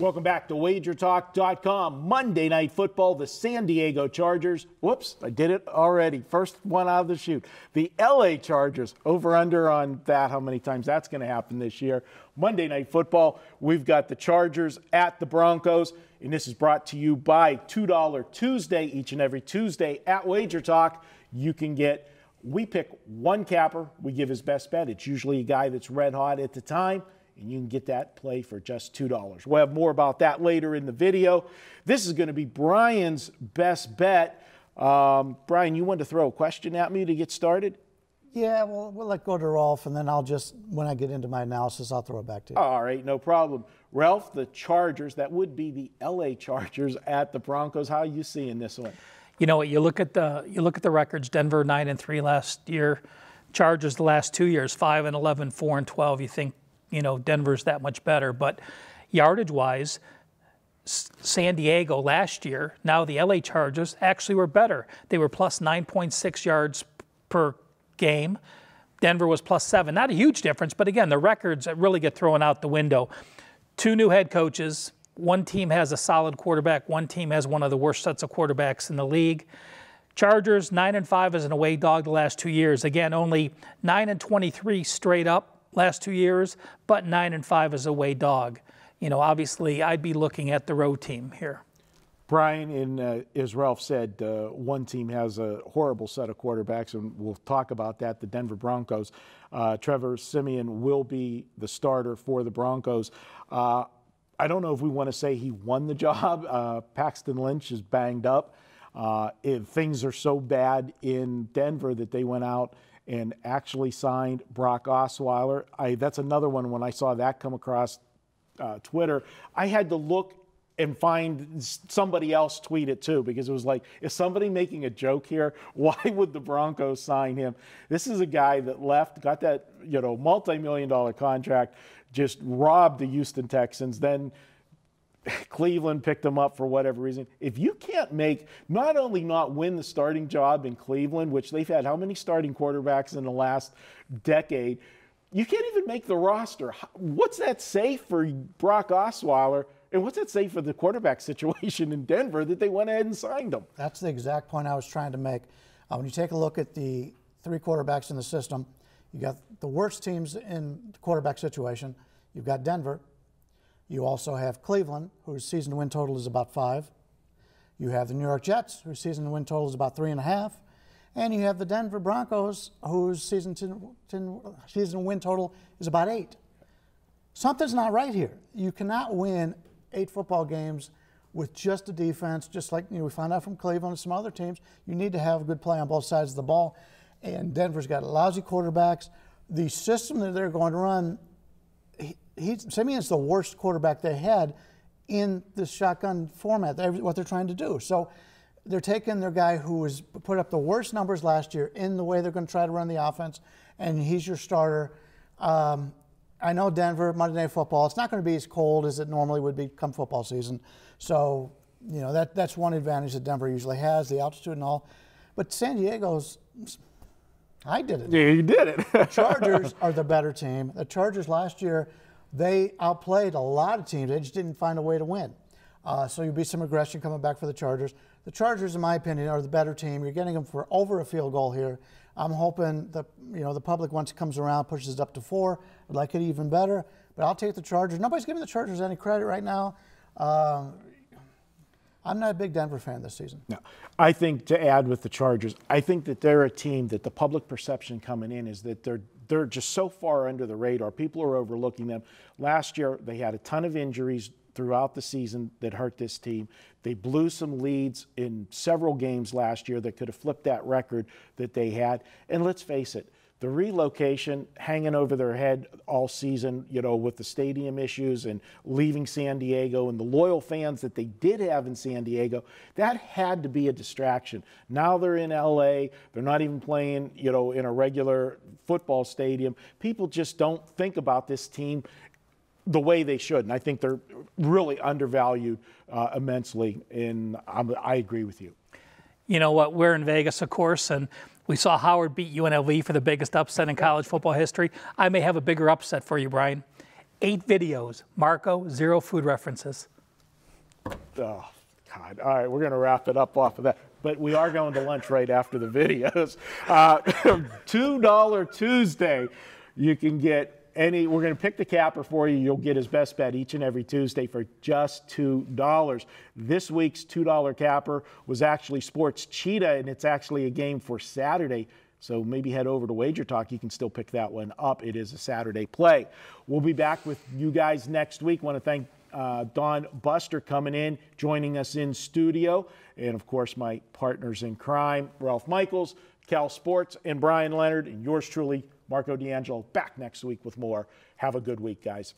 Welcome back to WagerTalk.com. Monday Night Football, the San Diego Chargers. Whoops, I did it already. First one out of the chute. The LA Chargers, over under on that, how many times that's going to happen this year. Monday Night Football, we've got the Chargers at the Broncos, and this is brought to you by $2 Tuesday. Each and every Tuesday at WagerTalk, you can get, we pick one capper, we give his best bet. It's usually a guy that's red hot at the time, and you can get that play for just $2. We'll have more about that later in the video. This is going to be Brian's best bet. Brian, you wanted to throw a question at me to get started? Yeah, well, we'll let go to Rolf, and then I'll just, when I get into my analysis, I'll throw it back to you. All right, no problem. Ralph, the Chargers, that would be the LA Chargers at the Broncos. How are you seeing this one? You know what, you look at the records. Denver 9-3 last year. Chargers the last 2 years, 5-11, 4-12. You think, you know, Denver's that much better. But yardage-wise, San Diego last year, now the LA Chargers, actually were better. They were plus 9.6 yards per game. Denver was plus 7. Not a huge difference, but again, the records really get thrown out the window. Two new head coaches. One team has a solid quarterback. One team has one of the worst sets of quarterbacks in the league. Chargers 9-5 as an away dog the last 2 years. Again, only 9-23 straight up last 2 years, but 9-5 as a away dog. You know, obviously, I'd be looking at the road team here. Brian, and as Ralph said, one team has a horrible set of quarterbacks, and we'll talk about that, the Denver Broncos. Trevor Siemian will be the starter for the Broncos. I don't know if we want to say he won the job. Paxton Lynch is banged up. Things are so bad in Denver that they went out and actually signed Brock Osweiler. That's another one. When I saw that come across Twitter, I had to look and find somebody else tweet it too, because it was like, is somebody making a joke here? Why would the Broncos sign him? This is a guy that left, got that, you know, multi-million-dollar contract, just robbed the Houston Texans, then Cleveland picked him up for whatever reason. If you can't make, not only not win the starting job in Cleveland, which they've had how many starting quarterbacks in the last decade, you can't even make the roster. What's that say for Brock Osweiler? And what's that say for the quarterback situation in Denver that they went ahead and signed him? That's the exact point I was trying to make. When you take a look at the three quarterbacks in the system, you got the worst teams in the quarterback situation. You've got Denver. You also have Cleveland, whose season win total is about 5. You have the New York Jets, whose season win total is about 3.5. And you have the Denver Broncos, whose season win total is about 8. Something's not right here. You cannot win 8 football games with just a defense, just like, you know, we found out from Cleveland and some other teams. You need to have a good play on both sides of the ball. And Denver's got lousy quarterbacks. The system that they're going to run, Siemian's the worst quarterback they had in the shotgun format, what they're trying to do. So they're taking their guy who has put up the worst numbers last year in the way they're going to try to run the offense, and he's your starter. I know Denver, Monday Night Football, it's not going to be as cold as it normally would be come football season. So, you know, that's one advantage that Denver usually has, the altitude and all. But San Diego's, I did it. Yeah, you did it. The Chargers are the better team. The Chargers last year, they outplayed a lot of teams. They just didn't find a way to win. So you'll be some aggression coming back for the Chargers. The Chargers, in my opinion, are the better team. You're getting them for over a field goal here. I'm hoping that, you know, the public, once it comes around, pushes it up to 4. I'd like it even better, but I'll take the Chargers. Nobody's giving the Chargers any credit right now. I'm not a big Denver fan this season. No. I think, to add with the Chargers, I think that they're a team that the public perception coming in is that they're just so far under the radar. People are overlooking them. Last year, they had a ton of injuries throughout the season that hurt this team. They blew some leads in several games last year that could have flipped that record that they had. And let's face it, the relocation hanging over their head all season, you know, with the stadium issues and leaving San Diego and the loyal fans that they did have in San Diego, that had to be a distraction. Now they're in LA. They're not even playing, you know, in a regular football stadium. People just don't think about this team the way they should. And I think they're really undervalued immensely. And I agree with you. You know what? We're in Vegas, of course, and we saw Howard beat UNLV for the biggest upset in college football history. I may have a bigger upset for you, Brian. 8 videos. Marco, 0 food references. Oh, God. All right, we're going to wrap it up off of that. But we are going to lunch right after the videos. $2 Tuesday. You can get we're going to pick the capper for you. You'll get his best bet each and every Tuesday for just $2. This week's $2 capper was actually Sports Cheetah, and it's actually a game for Saturday. So maybe head over to Wager Talk. You can still pick that one up. It is a Saturday play. We'll be back with you guys next week. Want to thank Don Buster coming in, joining us in studio. And, of course, my partners in crime, Ralph Michaels, Cal Sports, and Bryan Leonard, and yours truly, Marco D'Angelo, back next week with more. Have a good week, guys.